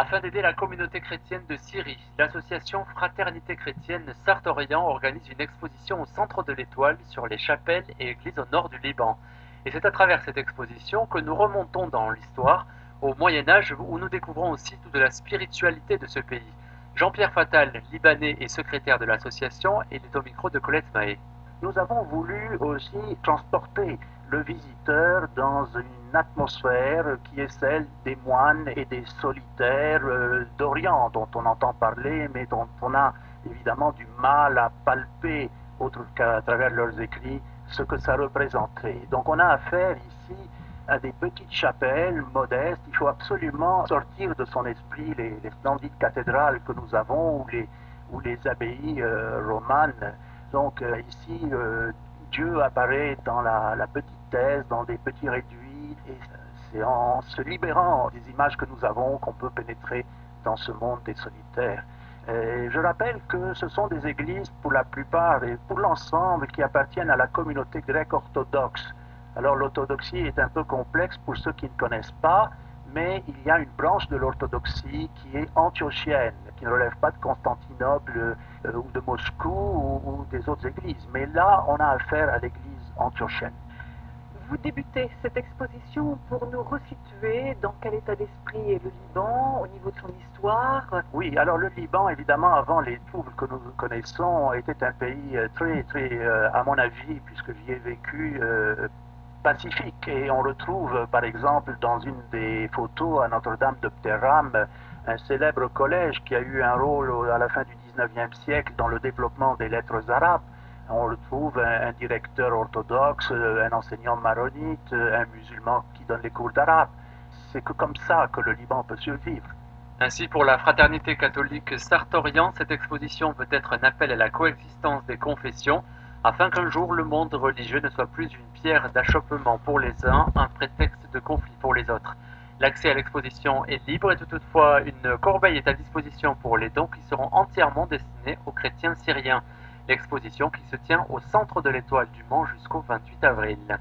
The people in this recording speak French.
Afin d'aider la communauté chrétienne de Syrie, l'association Fraternité chrétienne Sartre-Orient organise une exposition au centre de l'Étoile sur les chapelles et églises au nord du Liban. Et c'est à travers cette exposition que nous remontons dans l'histoire, au Moyen-Âge, où nous découvrons aussi toute la spiritualité de ce pays. Jean-Pierre Fatal, libanais et secrétaire de l'association, est au micro de Colette Mahé. Nous avons voulu aussi transporter le visiteur dans une atmosphère qui est celle des moines et des solitaires d'Orient, dont on entend parler, mais dont on a évidemment du mal à palper, autre qu'à travers leurs écrits, ce que ça représenterait. Donc on a affaire ici à des petites chapelles modestes. Il faut absolument sortir de son esprit les splendides cathédrales que nous avons ou les abbayes romanes. Donc ici, Dieu apparaît dans la petite thèse, dans des petits réduits, et c'est en se libérant des images que nous avons qu'on peut pénétrer dans ce monde des solitaires. Et je rappelle que ce sont des églises, pour la plupart et pour l'ensemble, qui appartiennent à la communauté grecque orthodoxe. Alors l'orthodoxie est un peu complexe pour ceux qui ne connaissent pas, mais il y a une branche de l'orthodoxie qui est antiochienne, qui ne relève pas de Constantinople ou de Moscou ou des autres églises. Mais là, on a affaire à l'église antiochienne. Vous débutez cette exposition pour nous resituer dans quel état d'esprit est le Liban au niveau de son histoire. Oui, alors le Liban, évidemment, avant les troubles que nous connaissons, était un pays à mon avis, puisque j'y ai vécu, pacifique. Et on retrouve, par exemple, dans une des photos à Notre-Dame de Ptéram, un célèbre collège qui a eu un rôle à la fin du 19e siècle dans le développement des lettres arabes. On retrouve un directeur orthodoxe, un enseignant maronite, un musulman qui donne les cours d'arabe. C'est que comme ça que le Liban peut survivre. Ainsi, pour la fraternité catholique Sartre-Orient, cette exposition peut être un appel à la coexistence des confessions, afin qu'un jour le monde religieux ne soit plus une pierre d'achoppement pour les uns, un prétexte de conflit pour les autres. L'accès à l'exposition est libre et toutefois une corbeille est à disposition pour les dons qui seront entièrement destinés aux chrétiens syriens. L'exposition qui se tient au centre de l'Étoile du Mans jusqu'au 28 avril.